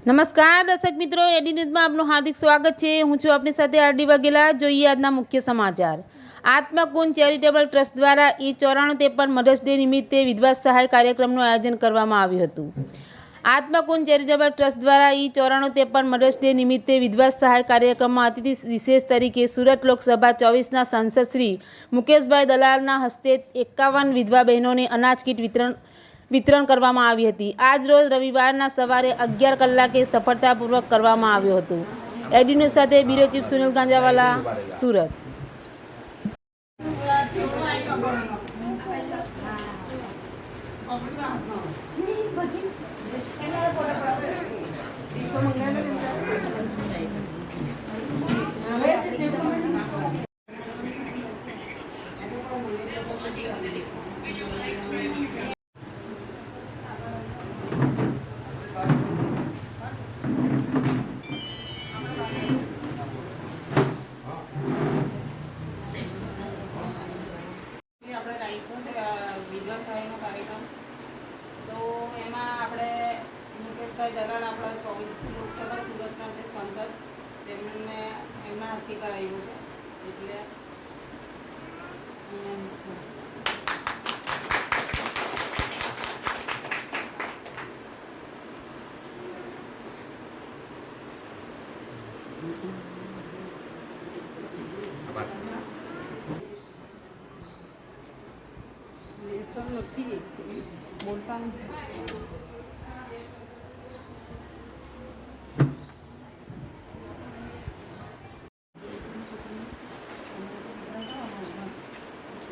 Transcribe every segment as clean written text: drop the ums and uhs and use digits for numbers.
નમસ્કાર દર્શક મિત્રો, એડી ન્યૂઝમાં આપનું હાર્દિક સ્વાગત છે। હું છું આપની સાથે આરડી વાઘેલા। જોઈએ આજના મુખ્ય સમાચાર। આત્મકુંજ ચેરિટેબલ ટ્રસ્ટ દ્વારા E9453 મધર્સ ડે નિમિત્તે વિધવા સહાય કાર્યક્રમનું આયોજન કરવામાં આવ્યું હતું। આત્મકુંજ ચેરિટેબલ ટ્રસ્ટ દ્વારા E9453 મધર્સ ડે નિમિત્તે વિધવા સહાય કાર્યક્રમમાં અતિથિ વિશેષ તરીકે સુરત લોકસભા 24ના સાંસદ શ્રી મુકેશભાઈ દલાલના હસ્તે 51 વિધવા બહેનોને અનાજ કીટ વિતરણ કરવામાં આવી હતી। આજ રોજ રવિવારના સવારે 11 કલાકે સફળતાપૂર્વક કરવામાં આવ્યું હતું। એડી ન્યૂઝ સાથે બ્યુરો ચીફ સુનિલ ગાંજાવાલા, સુરત। વિધવા સહાયનો કાર્યક્રમ તો એમાં આપણે મુકેશભાઈ દલાલ આપણા 24 લોકસભા સુરતના છે સાંસદ, તેમને એમના હાથથી કરાવ્યું છે એટલે લેસન નથી બોલતા નથી।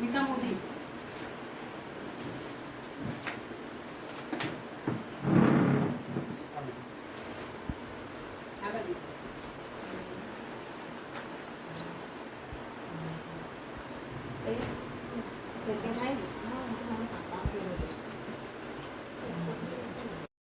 ગીતા મોદી